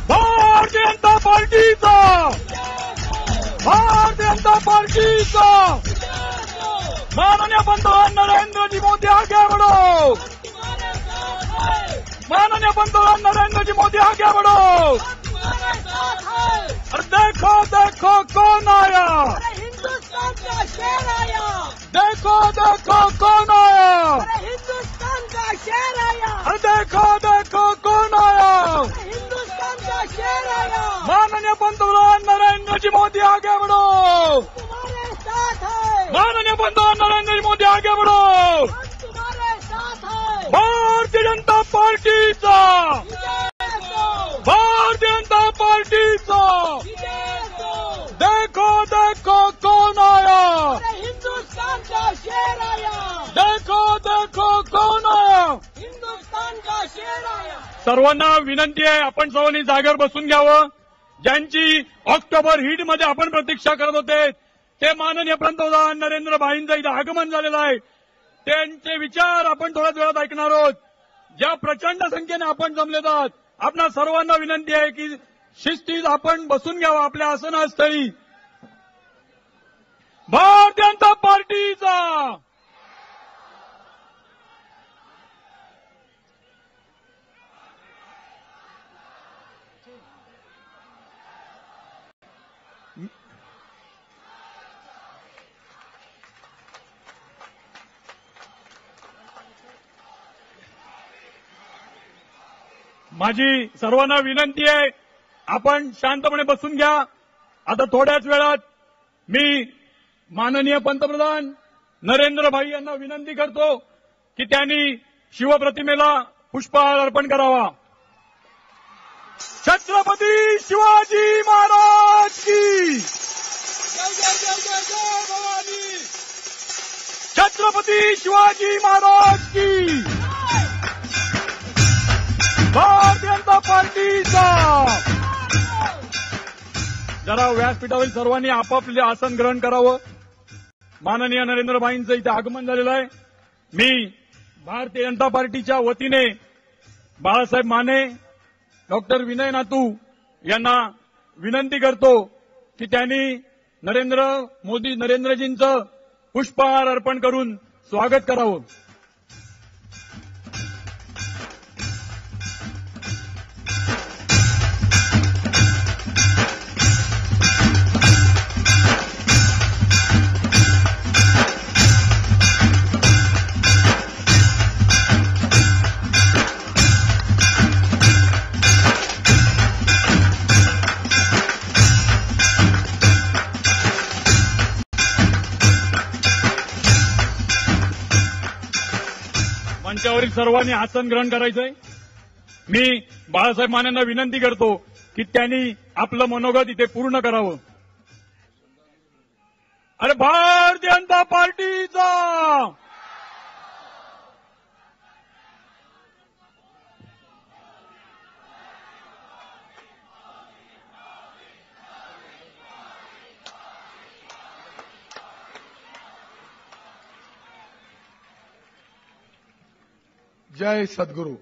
भारतीय जनता पार्टीचा माननीय पंतप्रधान नरेंद्र मोदी आगे बढ़ो। माननीय पंतप्रधान नरेंद्र मोदी आगे बढ़ो। और देखो देखो कौन आया, हिंदुस्तान का शेर आया। देखो देखो कौन आया, हिंदुस्तान का शेर आया। और देखो देखो कौन आया, हिंदुस्तान का शेर आया। माननीय पंतप्रधान नरेंद्र मोदी आगे बढ़ो। तुम्हारे साथ है। माननीय पंतप्रधान नरेंद्र मोदी आगे बढ़ो। तुम्हारे साथ है। भारतीय जनता पार्टीचा भारतीय जनता पार्टीचा देखो देखो कौन आया, हिंदुस्तान का शेर आया। देखो देखो कौन आया, हिंदुस्तान का शेर आया। सर्वांना विनंती आहे, आपण सर्वांनी जागेवर बसून घ्यावं. ज्यांची ऑक्टोबर हिट मध्ये आपण प्रतीक्षा करत होते ते माननीय पंतप्रधान नरेंद्र भाईंचं इथं आगमन झालेलं आहे. त्यांचे विचार आपण थोड्याच वेळात ऐकणार आहोत. ज्या प्रचंड संख्येने आपण जमलेत आहात, आपणा सर्वांना विनंती आहे की शिस्तीत आपण बसून घ्यावं आपल्या आसनास्थळी. भारतीय जनता पार्टीचा माझी सर्वांना विनंती आहे, आपण शांतपणे बसून घ्या. आता थोड्याच वेळात मी माननीय पंतप्रधान नरेंद्र भाई यांना विनंती करतो की त्यांनी शिवप्रतिमेला पुष्पहार अर्पण करावा. छत्रपती शिवाजी महाराज की जय जय जय जय जय भवानी. छत्रपती शिवाजी महाराज की भारतीय जनता पार्टीचा. जरा व्यासपीठावरील सर्वांनी आपापले आसन ग्रहण करावं. माननीय नरेंद्र भाईंचं इथे आगमन झालेलं आहे. मी भारतीय जनता पार्टीच्या वतीने बाळासाहेब माने, डॉक्टर विनय नातू यांना विनंती करतो की त्यांनी नरेंद्रजींचं पुष्पहार अर्पण करून स्वागत करावं. मंचावरील सर्वांनी आसन ग्रहण करायचंय. मी बाळासाहेब मानेंना विनंती करतो की त्यांनी आपलं मनोगत इथे पूर्ण करावं. अरे भारतीय जनता पार्टीचा जय सद्गुरू.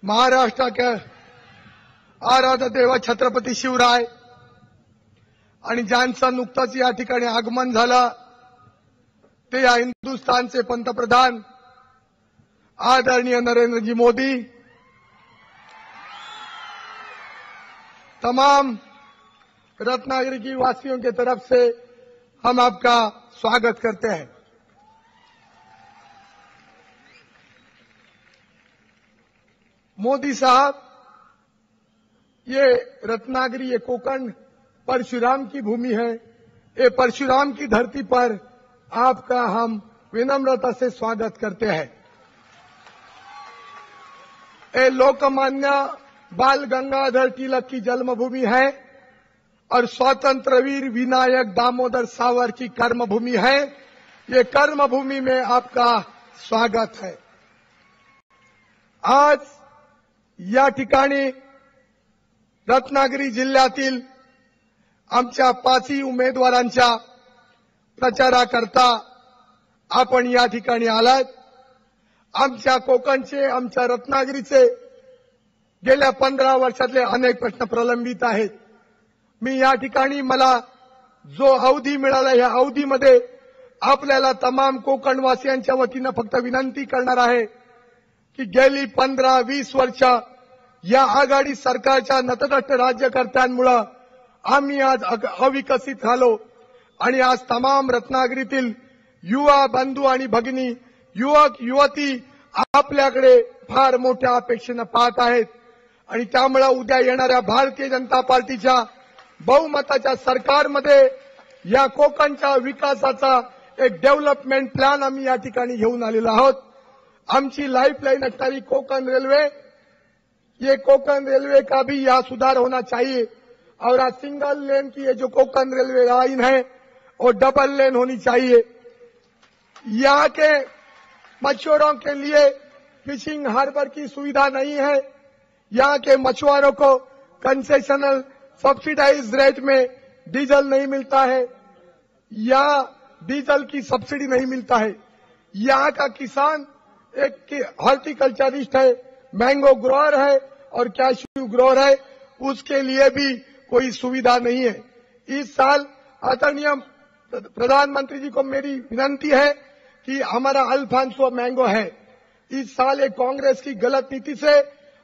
महाराष्ट्राच्या आराध्य देव छत्रपती शिवराय आणि ज्यांचं नुकतंच या ठिकाणी आगमन झालं ते या हिंदुस्थानचे पंतप्रधान आदरणीय नरेंद्रजी मोदी. तमाम रत्नागिरी की वासियों की तरफ से हम आपका स्वागत करते हैं. मोदी साहब, ये रत्नागिरी, ये कोकण परशुराम की भूमि है. ये परशुराम की धरती पर आपका हम विनम्रता से स्वागत करते हैं. ये लोकमान्य बाल गंगाधर तिलक की जन्मभूमि है और स्वतंत्र वीर विनायक दामोदर सावर की कर्मभूमि है. ये कर्मभूमि में आपका स्वागत है. आज या ठिकाणी रत्नागिरी जिल्ह्यातील आमच्या पाचही उमेदवारांच्या प्रचाराकरता आपण या ठिकाणी आलात. आमच्या कोकणचे, आमच्या रत्नागिरीचे गेल्या 15 वर्षातले अनेक प्रश्न प्रलंबित आहेत. मी या ठिकाणी मला जो अवधी मिळाला या अवधीमध्ये आपल्याला तमाम कोकणवासियांच्या वतीनं फक्त विनंती करणार आहे की गेली 15-20 वर्ष या आघाडी सरकारच्या नतद्रष्ट राज्यकर्त्यांमुळे आम्ही आज अविकसित झालो आणि आज तमाम रत्नागिरीतील युवा बंधू आणि भगिनी, युवक युवती आपल्याकडे फार मोठ्या अपेक्षेनं पाहत आहेत आणि त्यामुळे उद्या येणाऱ्या भारतीय जनता पार्टीच्या बहुमताच्या सरकारमध्ये या कोकणच्या विकासाचा एक डेव्हलपमेंट प्लॅन आम्ही या ठिकाणी घेऊन आलेलो आहोत. आमची लाइफलाइन असणारी कोकण रेलवे, ये कोकण रेलवे का भी यहाँ सुधार होना चाहिए और आज सिंगल लेन की ये जो कोकण रेलवे लाइन है वो डबल लेन होनी चाहिए. यहाँ के मछुआरों के लिए फिशिंग हार्बर की सुविधा नहीं है. यहाँ के मछुआरों को कंसेशनल सब्सिडाइज रेट में डीजल नहीं मिलता है या डीजल की सब्सिडी नहीं मिलता है. यहाँ का किसान एक हॉर्टिकल्चरिस्ट है, मैंगो ग्रोअर है और कैश्यू ग्रोअर है, उसके लिए भी कोई सुविधा नहीं है. इस साल आदरणीय प्रधानमंत्री जी को मेरी विनंती है कि हमारा अल्फांसो मैंगो है, इस साल एक कांग्रेस की गलत नीति से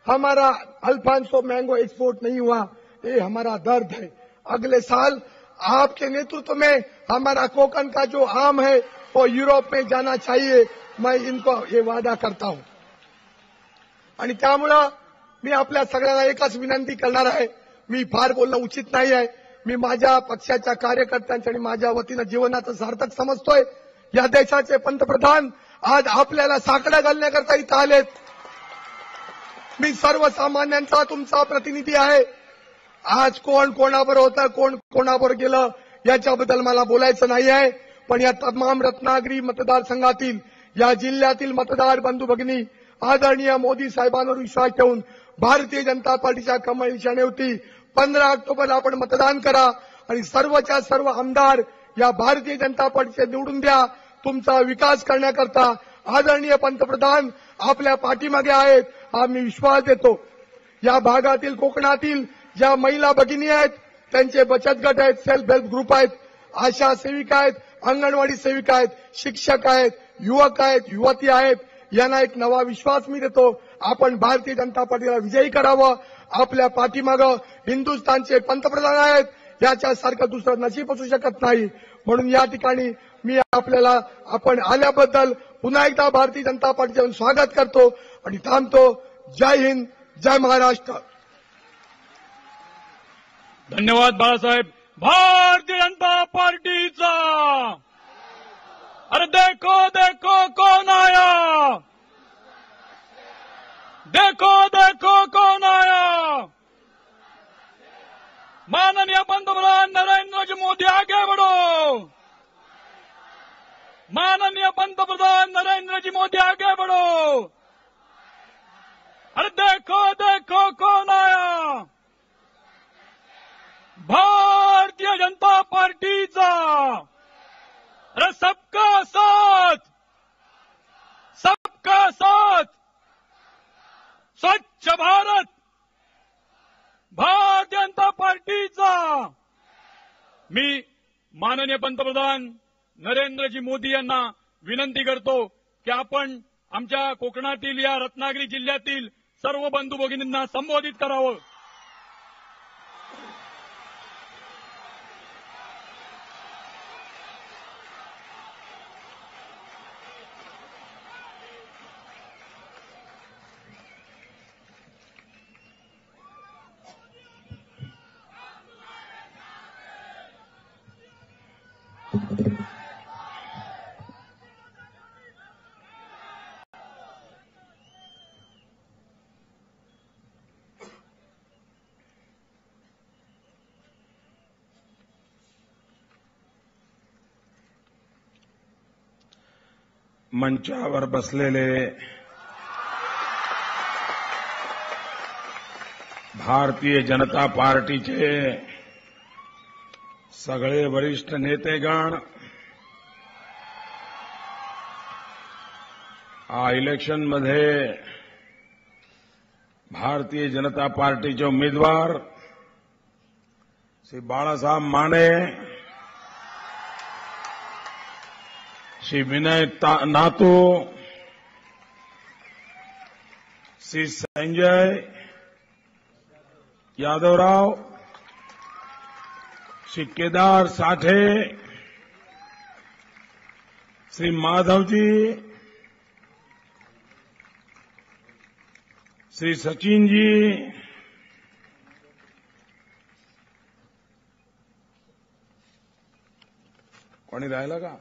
हमारा अल्फांसो मैंगो एक्सपोर्ट नहीं हुआ, ये हमारा दर्द है. अगले साल आपके नेतृत्व में हमारा कोकण का जो आम है वो यूरोप में जाना चाहिए. मैं इनको ये वादा करता हूं आणि त्यामुळं मी आपल्या सगळ्यांना एकच विनंती करणार आहे. मी फार बोलणं उचित नाही आहे. मी माझ्या पक्षाच्या कार्यकर्त्यांच्या आणि माझ्या वतीनं जीवनाचं सार्थक समजतोय. या देशाचे पंतप्रधान आज आपल्याला साकडं घालण्याकरता इथं आलेत. मी सर्वसामान्यांचा तुमचा प्रतिनिधी आहे. आज कोण कोणाबरोबर होतं, कोण कोणाबरोबर गेलं याच्याबद्दल मला बोलायचं नाही आहे, पण या तमाम रत्नागिरी मतदारसंघातील या जिल्ह्यातील मतदार बंधू भगिनी आदरणीय मोदी साहेबांवर विश्वास ठेवून भारतीय जनता पार्टीच्या कमळ निशाणेवरती 15 ऑक्टोबरला आपण मतदान करा आणि सर्वच्या सर्व आमदार या भारतीय जनता पार्टीचे निवडून द्या. तुमचा विकास करण्याकरता आदरणीय पंतप्रधान आपल्या पाठीमागे आहेत, आम्ही विश्वास देतो. या भागातील कोकणातील ज्या महिला भगिनी आहेत, त्यांचे बचत गट आहेत, सेल्फ हेल्प ग्रुप आहेत, आशा सेविका आहेत, अंगणवाडी सेविका आहेत, शिक्षक आहेत, युवक आहेत, युवती आहेत, यांना एक नवा विश्वास मी देतो. आपण भारतीय जनता पार्टीला विजयी करावं. आपल्या पाठीमागं हिंदुस्थानचे पंतप्रधान आहेत, याच्यासारखं दुसरं नशीब असू शकत नाही. म्हणून या ठिकाणी मी आपल्याला आपण आल्याबद्दल पुन्हा एकदा भारतीय जनता पार्टीचं स्वागत करतो आणि थांबतो. जय हिंद, जय महाराष्ट्र. धन्यवाद बाळासाहेब. भारतीय जनता पार्टीचा अरे देखो देखो कौन आया, देखो देखो कौन आया. माननीय पंतप्रधान नरेंद्र जी मोदी आगे बढ़ो. माननीय पंतप्रधान नरेंद्र जी मोदी आगे बढ़ो. अरे देखो देखो कौन आया. भारतीय जनता पार्टीचा अरे सबका साथ, सबका साथ, स्वच्छ भारत. भारतीय जनता पार्टीचा. मी माननीय पंतप्रधान नरेंद्रजी मोदी यांना विनंती करतो की आपण आमच्या कोकणातील या रत्नागिरी जिल्ह्यातील सर्व बंधू भगिनींना संबोधित करावं. मंचावर बसलेले भारतीय जनता पार्टीचे सगळे वरिष्ठ नेतेगण, इलेक्शनमध्ये भारतीय जनता पार्टीचे उमेदवार श्री बाळासाहेब माने, श्री विनय नातू, श्री संजय यादवराव, श्री केदार साठे, श्री माधवजी, श्री सचिन जी, कोणी राहिलं का?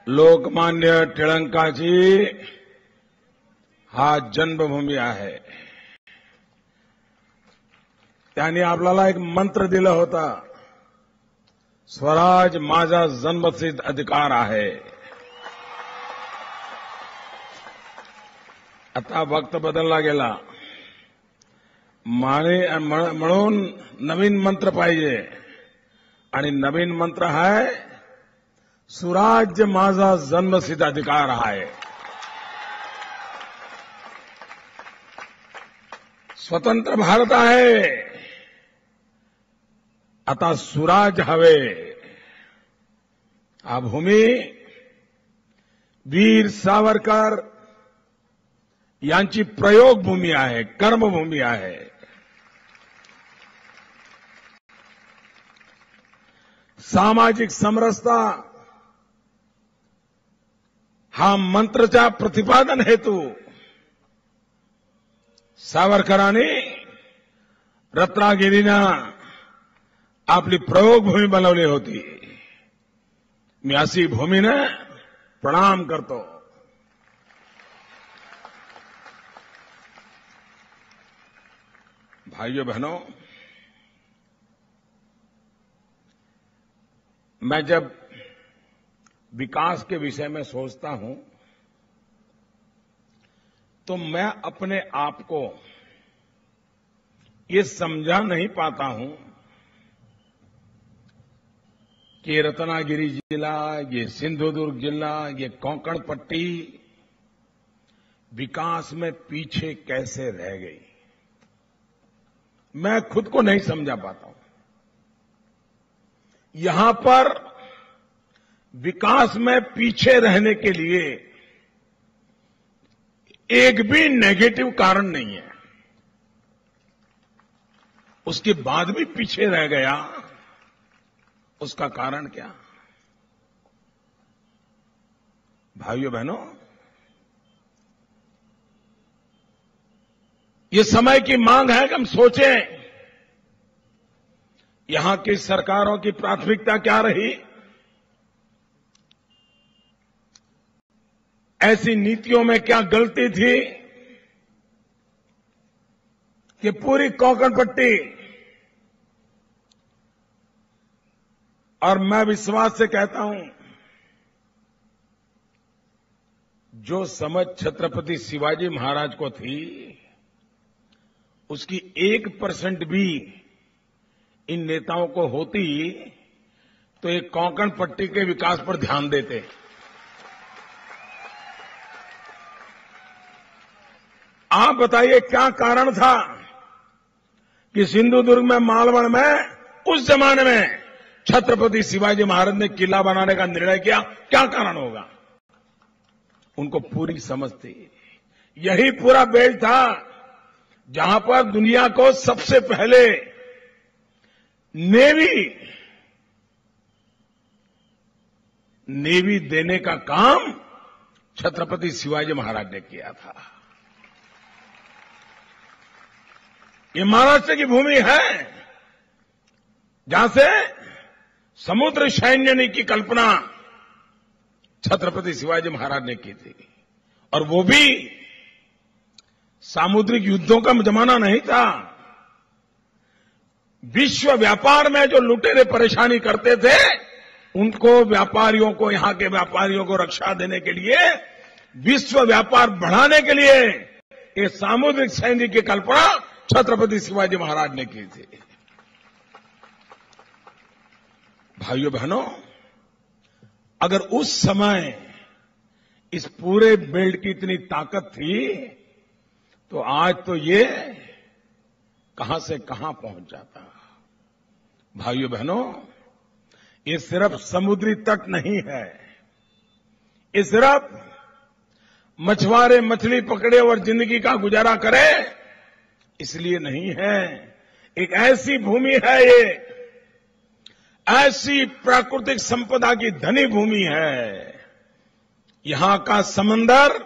लोकमान्य टिळकांची हा जन्मभूमी आहे. त्यांनी आपल्याला एक मंत्र दिला होता, स्वराज माझा जन्मसिद्ध अधिकार आहे. आता वक्त बदलला गेला, म्हणून नवीन मंत्र पाहिजे, आणि नवीन मंत्र आहे सुराज्य माझा जन्मसिद्ध अधिकार आहे. स्वतंत्र भारत आहे, आता सुराज हवे. हा भूमी वीर सावरकर यांची प्रयोगभूमी आहे, कर्मभूमी आहे. सामाजिक समरसता हा मंत्रचा प्रतिपादन हेतू सावरकरांनी रत्नागिरीनं आपली प्रयोगभूमी बनवली होती. मी अशी भूमीनं प्रणाम करतो. भाइयों बहनों, मैं जब विकास के विषय में सोचता हूं तो मैं अपने आप को ये समझा नहीं पाता हूं कि रत्नागिरी जिला, ये सिंधुदुर्ग जिला, ये कोंकण पट्टी विकास में पीछे कैसे रह गई. मैं खुद को नहीं समझा पाता हूं. यहां पर विकास में पीछे रहने के लिए एक भी नेगेटिव कारण नहीं है. उसके बाद भी पीछे रह गया, उसका कारण क्या? भाइयों बहनों, ये समय की मांग है कि हम सोचें यहां की सरकारों की प्राथमिकता क्या रही. ऐसी नीतियों में क्या गलती थी कि पूरी कोंकण पट्टी, और मैं विश्वास से कहता हूं जो समझ छत्रपति शिवाजी महाराज को थी उसकी 1% भी इन नेताओं को होती तो ये कोंकण पट्टी के विकास पर ध्यान देते. आप बताइए क्या कारण था कि सिंधुदुर्ग में, मालवण में उस जमाने में छत्रपति शिवाजी महाराज ने किला बनाने का निर्णय किया? क्या कारण होगा? उनको पूरी समझ थी. यही पूरा बेल्ट था जहां पर दुनिया को सबसे पहले नेवी देने का काम छत्रपति शिवाजी महाराज ने किया था. ये महाराष्ट्र की भूमि है जहां से समुद्र सैन्य की कल्पना छत्रपति शिवाजी महाराज ने की थी, और वो भी सामुद्रिक युद्धों का जमाना नहीं था. विश्व व्यापार में जो लुटेरे परेशानी करते थे उनको, व्यापारियों को, यहां के व्यापारियों को रक्षा देने के लिए विश्व व्यापार बढ़ाने के लिए ये सामुद्रिक सैन्य की कल्पना छत्रपति शिवाजी महाराज ने की थी। भाइयों बहनों, अगर उस समय इस पूरे बेल्ट की इतनी ताकत थी तो आज तो ये कहां से कहां पहुंच जाता। भाइयों बहनों, ये सिर्फ समुद्री तट नहीं है, ये सिर्फ मछुआरे मछली पकड़े और जिंदगी का गुजारा करे इसलिए नहीं है। एक ऐसी भूमि है, ये ऐसी प्राकृतिक संपदा की धनी भूमि है। यहां का समंदर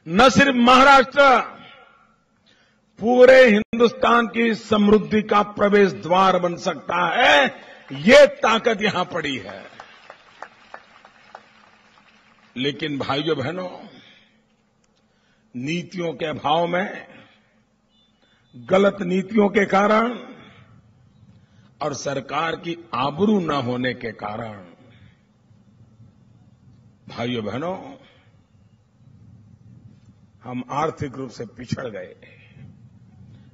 न सिर्फ महाराष्ट्र, पूरे हिंदुस्तान की समृद्धि का प्रवेश द्वार बन सकता है। ये ताकत यहां पड़ी है। लेकिन भाइयों बहनों, नीतियों के अभाव में, गलत नीतियों के कारण और सरकार की आबरू न होने के कारण, भाइयों बहनों, हम आर्थिक रूप से पिछड़ गए,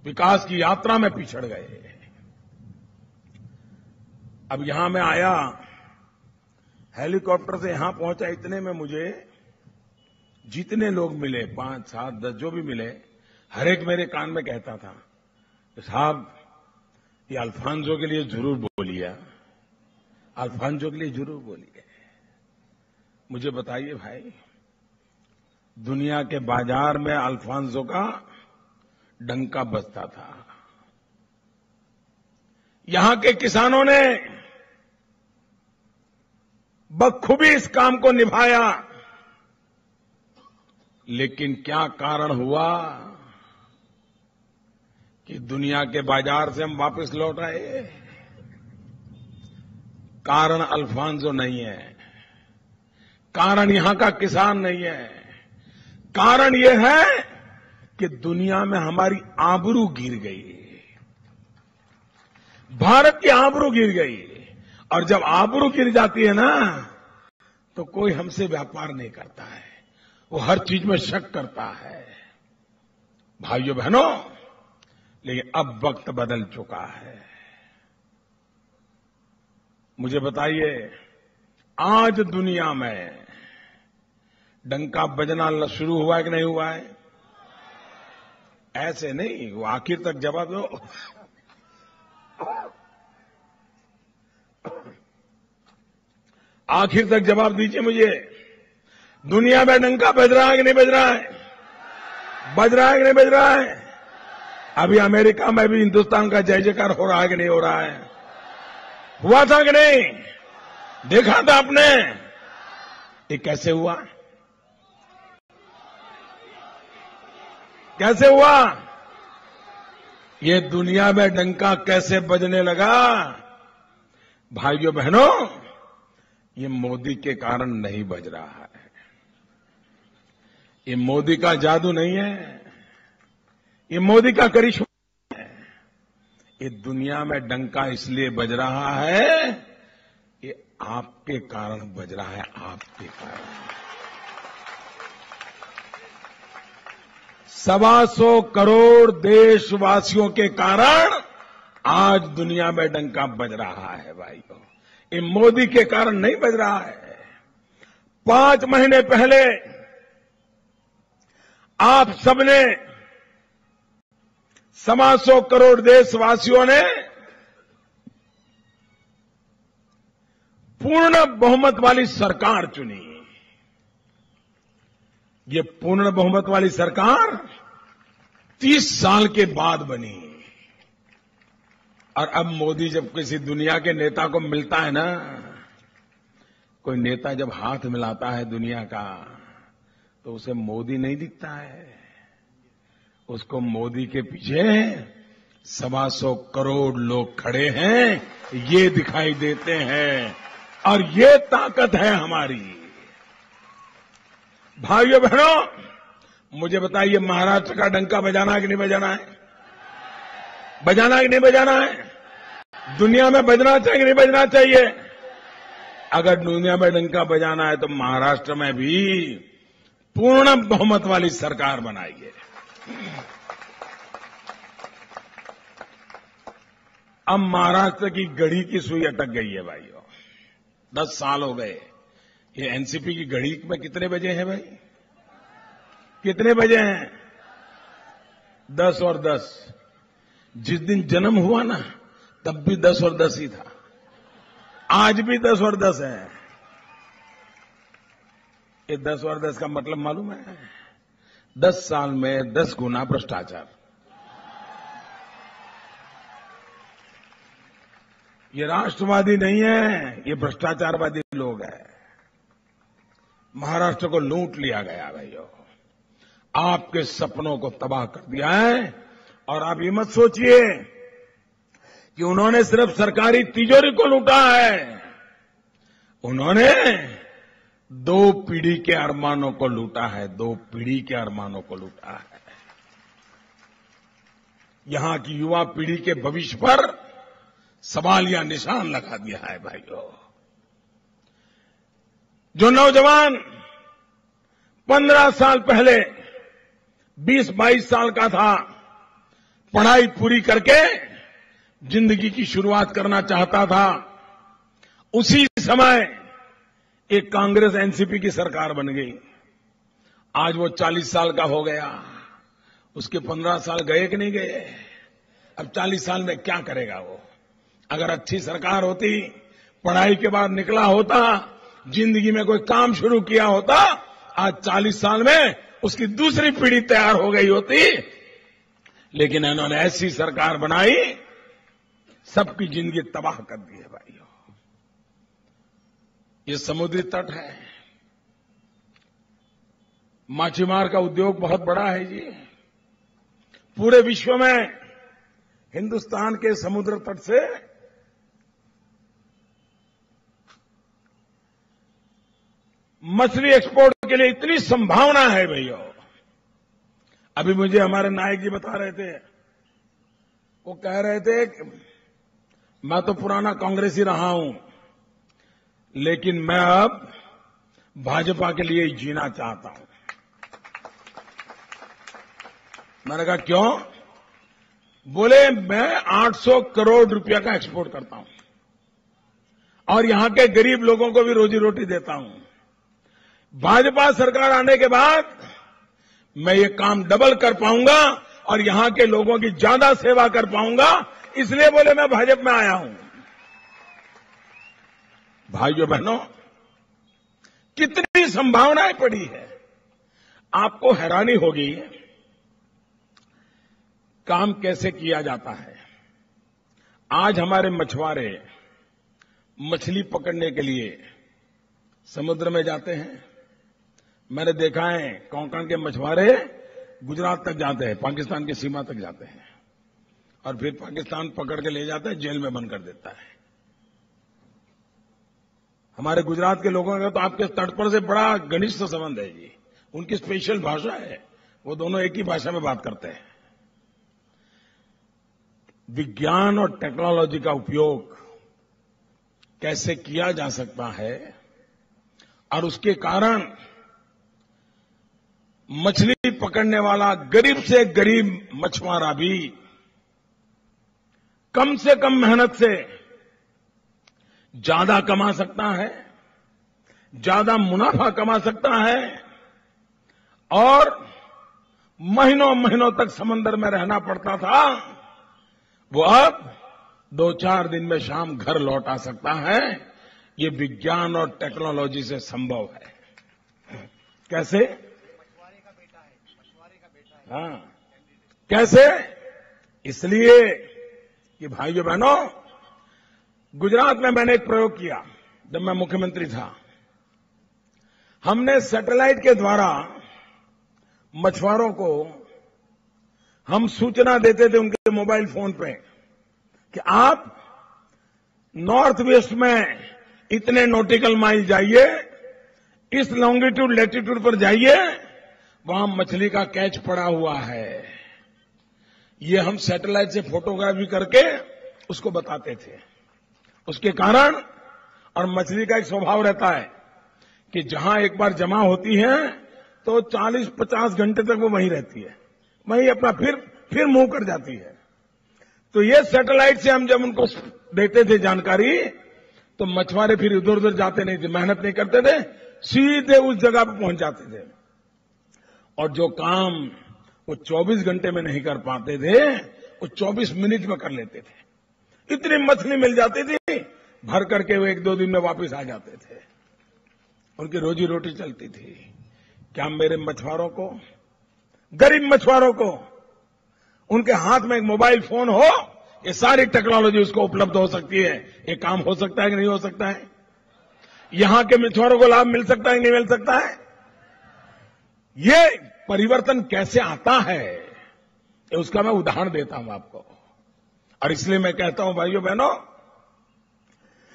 विकास की यात्रा में पिछड़ गए। अब यहां मैं आया, हेलीकॉप्टर से यहां पहुंचा, इतने में मुझे जितने लोग मिले, 5, 7, 10 जो भी मिले, हर एक मेरे कान में कहता था, साहब ये अल्फांसो के लिए जरूर बोलिए, अल्फांसो के लिए जरूर बोलिए। मुझे बताइए भाई, दुनिया के बाजार में अल्फांसो का डंका बजता था। यहां के किसानों ने बखूबी इस काम को निभाया, लेकिन क्या कारण हुआ कि दुनिया के बाजार से हम वापस लौट आए? कारण अल्फांसो नहीं है, कारण यहां का किसान नहीं है, कारण यह है कि दुनिया में हमारी आबरू गिर गई, भारत की आबरू गिर गई। और जब आबरू गिर जाती है ना, तो कोई हमसे व्यापार नहीं करता है, वो हर चीज में शक करता है। भाइयों बहनों, लेकिन अब वक्त बदल चुका है। मुझे बताइए, आज दुनिया में डंका बजना शुरू हुआ है कि नहीं हुआ है? ऐसे नहीं, वो आखिर तक जवाब दो। आखिर तक जवाब दीजिए मुझे। दुनिया में डंका बज रहा है कि नहीं बज रहा है? बज रहा है कि नहीं बज रहा है? अभी अमेरिका में भी हिंदुस्तान का जय जयकार हो रहा है कि नहीं हो रहा है? हुआ था कि नहीं? देखा था आपने? ये कैसे हुआ? कैसे हुआ? ये दुनिया में डंका कैसे बजने लगा? भाइयों बहनों, ये मोदी के कारण नहीं बज रहा है। ये मोदी का जादू नहीं है, ये मोदी का करिश्मा है। ये दुनिया में डंका इसलिए बज रहा है, ये आपके कारण बज रहा है, आपके कारण। 125 करोड़ देशवासियों के कारण आज दुनिया में डंका बज रहा है भाइयों। ये मोदी के कारण नहीं बज रहा है। 5 महीने पहले आप सबने 125 करोड़ देशवासियों ने पूर्ण बहुमत वाली सरकार चुनी। ये पूर्ण बहुमत वाली सरकार 30 साल के बाद बनी। और अब मोदी जब किसी दुनिया के नेता को मिलता है ना, कोई नेता जब हाथ मिलाता है दुनिया का, तो उसे मोदी नहीं दिखता है, उसको मोदी के पीछे 125 करोड़ लोग खड़े हैं, ये दिखाई देते हैं। और ये ताकत है हमारी। भाइयों बहनों, मुझे बताइए, महाराष्ट्र का डंका बजाना है कि नहीं बजाना है? बजाना है कि नहीं बजाना है? दुनिया में बजना चाहिए कि नहीं बजना चाहिए? अगर दुनिया में डंका बजाना है तो महाराष्ट्र में भी पूर्ण बहुमत वाली सरकार बनाइए। अब महाराष्ट्र की घड़ी की सुई अटक गई है भाइयों। 10 साल हो गए। ये एनसीपी की घड़ी में कितने बजे हैं भाई? कितने बजे हैं? 10 और 10। जिस दिन जन्म हुआ ना तब भी 10 और 10 ही था। आज भी 10 और 10 है। ये 10 और 10 का मतलब मालूम है? 10 साल में 10 गुना भ्रष्टाचार। ये राष्ट्रवादी नहीं है, ये भ्रष्टाचारवादी लोग हैं। महाराष्ट्र को लूट लिया गया भाइयों। आपके सपनों को तबाह कर दिया है। और आप ये मत सोचिए कि उन्होंने सिर्फ सरकारी तिजोरी को लूटा है। उन्होंने 2 पीढ़ी के अरमानों को लूटा है। 2 पीढ़ी के अरमानों को लूटा है। यहां की युवा पीढ़ी के भविष्य पर सवाल या निशान लगा दिया है भाइयों। जो नौजवान 15 साल पहले 20-22 साल का था, पढ़ाई पूरी करके जिंदगी की शुरुआत करना चाहता था, उसी समय एक कांग्रेस एनसीपी की सरकार बन गई। आज वो 40 साल का हो गया। उसके 15 साल गए कि नहीं गए? अब 40 साल में क्या करेगा वो? अगर अच्छी सरकार होती, पढ़ाई के बाद निकला होता, जिंदगी में कोई काम शुरू किया होता, आज 40 साल में उसकी दूसरी पीढ़ी तैयार हो गई होती। लेकिन इन्होंने ऐसी सरकार बनाई, सबकी जिंदगी तबाह कर दी है भाइयों। ये समुद्री तट है। मछीमार का उद्योग बहुत बड़ा है जी। पूरे विश्व में हिंदुस्तान के समुद्र तट से मछली एक्सपोर्ट के लिए इतनी संभावना है भैया। अभी मुझे हमारे नायक जी बता रहे थे, वो कह रहे थे कि मैं तो पुराना कांग्रेसी रहा हूं, लेकिन मैं अब भाजपा के लिए ही जीना चाहता हूं। मैंने कहा क्यों? बोले मैं 800 करोड़ रुपया का एक्सपोर्ट करता हूं और यहां के गरीब लोगों को भी रोजी रोटी देता हूं। भाजपा सरकार आने के बाद मैं ये काम डबल कर पाऊंगा और यहां के लोगों की ज्यादा सेवा कर पाऊंगा, इसलिए बोले मैं भाजपा में आया हूं। भाइयों बहनों, कितनी संभावनाएं पड़ी है। आपको हैरानी होगी काम कैसे किया जाता है। आज हमारे मछुआरे मछली पकड़ने के लिए समुद्र में जाते हैं। मैंने देखा है कोंकण के मछुआरे गुजरात तक जाते हैं, पाकिस्तान की सीमा तक जाते हैं और फिर पाकिस्तान पकड़ के ले जाता है, जेल में बंद कर देता है। हमारे गुजरात के लोगों का तो आपके तट पर से बड़ा घनिष्ठ संबंध है जी। उनकी स्पेशल भाषा है, वो दोनों एक ही भाषा में बात करते हैं। विज्ञान और टेक्नोलॉजी का उपयोग कैसे किया जा सकता है और उसके कारण मछली पकड़ने वाला गरीब से गरीब मछुआरा भी कम से कम मेहनत से ज्यादा कमा सकता है, ज्यादा मुनाफा कमा सकता है और महीनों महीनों तक समंदर में रहना पड़ता था, वो अब 2-4 दिन में शाम घर लौट आ सकता है। ये विज्ञान और टेक्नोलॉजी से संभव है। कैसे? हाँ, कैसे? इसलिए कि भाइयों बहनों, गुजरात में मैंने एक प्रयोग किया जब मैं मुख्यमंत्री था। हमने सैटेलाइट के द्वारा मछुआरों को हम सूचना देते थे उनके मोबाइल फोन पे कि आप नॉर्थ वेस्ट में इतने नॉटिकल माइल जाइए, इस लॉन्गिट्यूड लैटिट्यूड पर जाइए, वहां मछली का कैच पड़ा हुआ है। ये हम सैटेलाइट से फोटोग्राफी करके उसको बताते थे। उसके कारण और मछली का एक स्वभाव रहता है कि जहां एक बार जमा होती है तो 40-50 घंटे तक वो वहीं रहती है, वहीं अपना फिर मूव कर जाती है। तो ये सैटेलाइट से हम जब उनको देते थे जानकारी, तो मछुआरे फिर इधर उधर जाते नहीं थे, मेहनत नहीं करते थे, सीधे उस जगह पर पहुंच जाते थे। और जो काम वो 24 घंटे में नहीं कर पाते थे, वो 24 मिनट में कर लेते थे। इतनी मछली मिल जाती थी, भर करके वो 1-2 दिन में वापस आ जाते थे, उनकी रोजी रोटी चलती थी। क्या मेरे मछुआरों को, गरीब मछुआरों को, उनके हाथ में एक मोबाइल फोन हो, ये सारी टेक्नोलॉजी उसको उपलब्ध हो सकती है, ये काम हो सकता है कि नहीं हो सकता है? यहां के मछुआरों को लाभ मिल सकता है कि नहीं मिल सकता है? ये परिवर्तन कैसे आता है, उसका मैं उदाहरण देता हूं आपको। और इसलिए मैं कहता हूं भाइयों बहनों,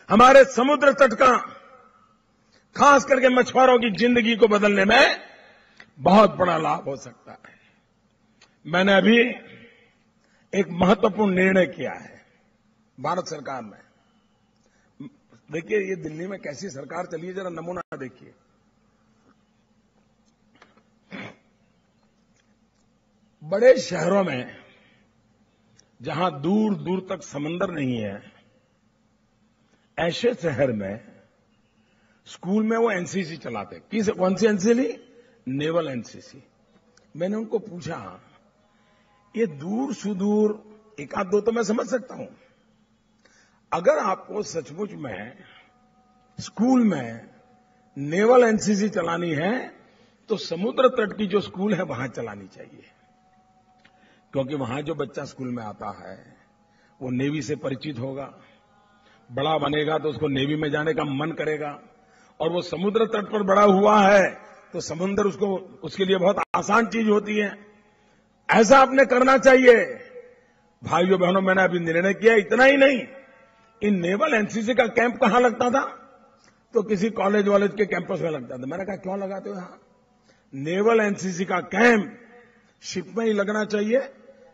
हमारे समुद्र तट का खास करके मछुआरों की जिंदगी को बदलने में बहुत बड़ा लाभ हो सकता है। मैंने अभी एक महत्वपूर्ण निर्णय किया है भारत सरकार में। देखिए ये दिल्ली में कैसी सरकार चली है, जरा नमूना देखिए। बड़े शहरों में जहां दूर दूर तक समंदर नहीं है, ऐसे शहर में स्कूल में वो एनसीसी चलाते। कौन सी एनसीसी? Naval NCC. मैंने उनको पूछा, ये दूर सुदूर 1-2 तो मैं समझ सकता हूं, अगर आपको सचमुच में स्कूल में नेवल एनसीसी चलानी है तो समुद्र तट की जो स्कूल है वहां चलानी चाहिए, क्योंकि वहां जो बच्चा स्कूल में आता है वो नेवी से परिचित होगा, बड़ा बनेगा तो उसको नेवी में जाने का मन करेगा, और वो समुद्र तट पर बड़ा हुआ है तो समुद्र उसके लिए बहुत आसान चीज होती है। ऐसा आपने करना चाहिए। भाइयों बहनों, मैंने अभी निर्णय किया, इतना ही नहीं, इन नेवल एनसीसी का कैंप कहां लगता था? तो किसी कॉलेज वॉलेज के कैंपस में लगता था। मैंने कहा क्यों लगाते हो यहां? नेवल एनसीसी का कैंप शिप में ही लगना चाहिए,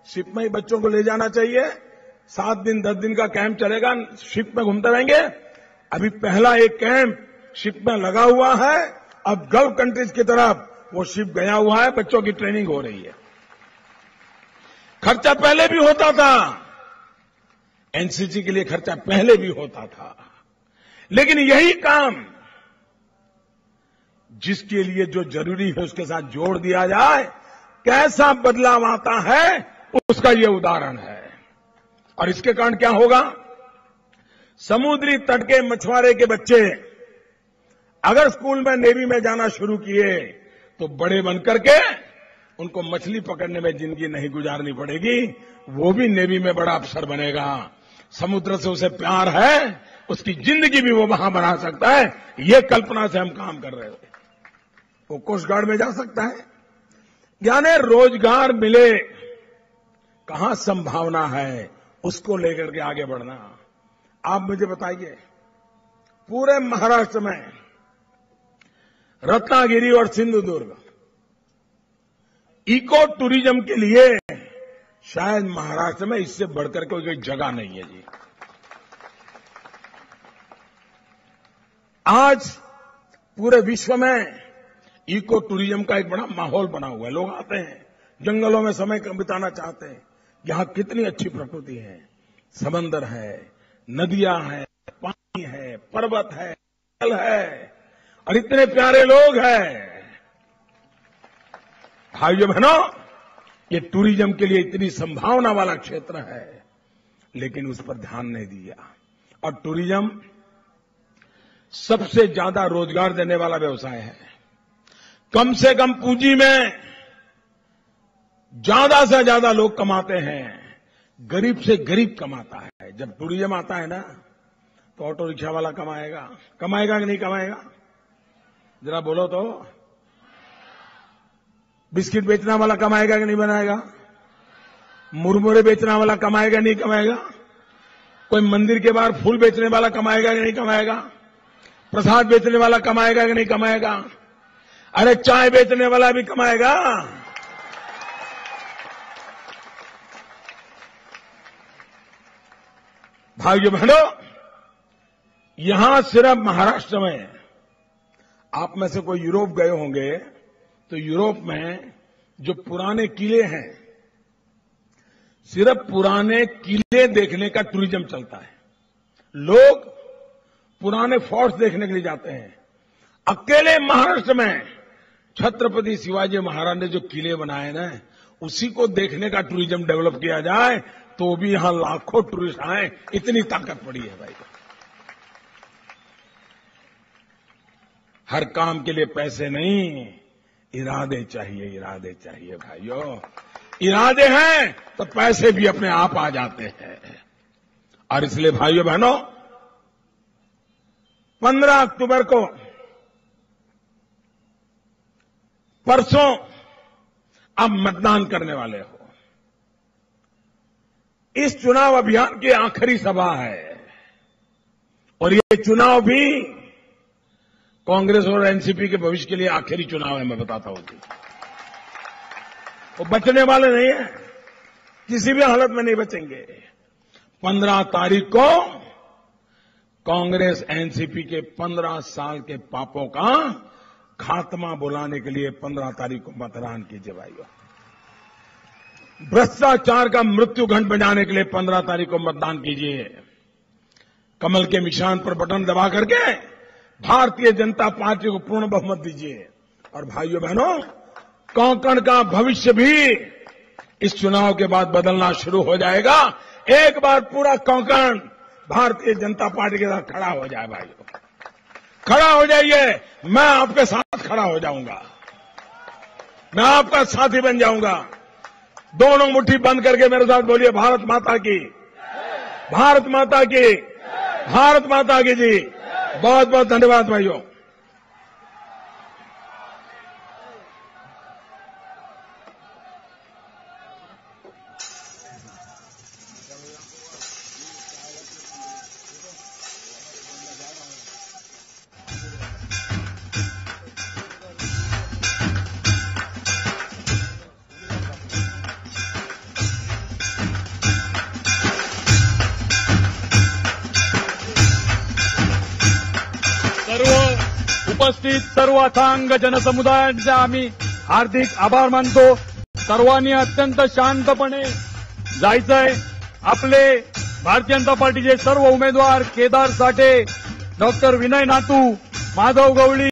शिप में ही बच्चों को ले जाना चाहिए। 7 दिन 10 दिन का कैंप चलेगा, शिप में घूमते रहेंगे। अभी पहला एक कैंप शिप में लगा हुआ है, अब गल्फ कंट्रीज की तरफ वो शिप गया हुआ है, बच्चों की ट्रेनिंग हो रही है। खर्चा पहले भी होता था, एनसीसी के लिए खर्चा पहले भी होता था, लेकिन यही काम जिसके लिए जो जरूरी है उसके साथ जोड़ दिया जाए, कैसा बदलाव आता है उसका ये उदाहरण है। और इसके कारण क्या होगा? समुद्री तट के मछुआरे के बच्चे अगर स्कूल में नेवी में जाना शुरू किए तो बड़े बनकर के उनको मछली पकड़ने में जिंदगी नहीं गुजारनी पड़ेगी, वो भी नेवी में बड़ा अफसर बनेगा। समुद्र से उसे प्यार है, उसकी जिंदगी भी वो वहां बना सकता है। ये कल्पना से हम काम कर रहे थे। वो कोस्ट गार्ड में जा सकता है। यानी रोजगार मिले, कहां संभावना है उसको लेकर के आगे बढ़ना। आप मुझे बताइए, पूरे महाराष्ट्र में रत्नागिरी और सिंधुदुर्ग इको टूरिज्म के लिए शायद महाराष्ट्र में इससे बढ़कर कोई जगह नहीं है जी। आज पूरे विश्व में इको टूरिज्म का एक बड़ा माहौल बना हुआ है। लोग आते हैं, जंगलों में समय बिताना चाहते हैं। यहां कितनी अच्छी प्रकृति है, समंदर है, नदियां हैं, पानी है, पर्वत है, जल है, और इतने प्यारे लोग हैं। भाइयों बहनों, ये टूरिज्म के लिए इतनी संभावना वाला क्षेत्र है, लेकिन उस पर ध्यान नहीं दिया। और टूरिज्म सबसे ज्यादा रोजगार देने वाला व्यवसाय है। कम से कम पूंजी में ज्यादा से ज्यादा लोग कमाते हैं, गरीब से गरीब कमाता है। जब टूरिज्म आता है ना, तो ऑटो रिक्शा वाला कमाएगा कि नहीं कमाएगा? जरा बोलो तो। बिस्किट बेचने वाला कमाएगा कि नहीं बनाएगा? मुरमुरे बेचने वाला कमाएगा नहीं कमाएगा? कोई मंदिर के बाहर फूल बेचने वाला कमाएगा कि नहीं कमाएगा? प्रसाद बेचने वाला कमाएगा कि नहीं कमाएगा? अरे चाय बेचने वाला भी कमाएगा। भाइयों बहनों, यहां सिर्फ महाराष्ट्र में, आप में से कोई यूरोप गए होंगे तो यूरोप में जो पुराने किले हैं, सिर्फ पुराने किले देखने का टूरिज्म चलता है। लोग पुराने फोर्ट्स देखने के लिए जाते हैं। अकेले महाराष्ट्र में छत्रपति शिवाजी महाराज ने जो किले बनाए ना, उसी को देखने का टूरिज्म डेवलप किया जाए तो भी यहां लाखों टूरिस्ट आए, इतनी ताकत पड़ी है भाई। हर काम के लिए पैसे नहीं, इरादे चाहिए, इरादे चाहिए भाइयों। इरादे हैं तो पैसे भी अपने आप आ जाते हैं। और इसलिए भाइयों बहनों, 15 अक्टूबर को परसों आप मतदान करने वाले हो। इस चुनाव अभियान की आखिरी सभा है और ये चुनाव भी कांग्रेस और एनसीपी के भविष्य के लिए आखिरी चुनाव है। मैं बताता हूं जी, वो बचने वाले नहीं है, किसी भी हालत में नहीं बचेंगे। 15 तारीख को कांग्रेस एनसीपी के 15 साल के पापों का खात्मा बुलाने के लिए 15 तारीख को मतदान कीजिए भाइयों। भ्रष्टाचार का मृत्यु घंट बजाने के लिए 15 तारीख को मतदान कीजिए। कमल के निशान पर बटन दबा करके भारतीय जनता पार्टी को पूर्ण बहुमत दीजिए। और भाइयों बहनों, कोंकण का भविष्य भी इस चुनाव के बाद बदलना शुरू हो जाएगा। एक बार पूरा कोंकण भारतीय जनता पार्टी के साथ खड़ा हो जाए भाइयों, खड़ा हो जाइए। मैं आपके साथ खड़ा हो जाऊंगा, मैं आपका साथी बन जाऊंगा। दोनों मुट्ठी बंद करके मेरे साथ बोलिए, भारत माता की, भारत माता की, भारत माता की जी। बहुत बहुत धन्यवाद भाइयों। उपस्थित सर्व अथांग जनसमुदायाचे आम्ही हार्दिक आभार मानतो। सर्वांनी अत्यंत शांतपणे जायचंय। आपले भारतीय जनता पार्टीचे सर्व उमेदवार केदार साठे, डॉक्टर विनय नातू, माधव गवळी,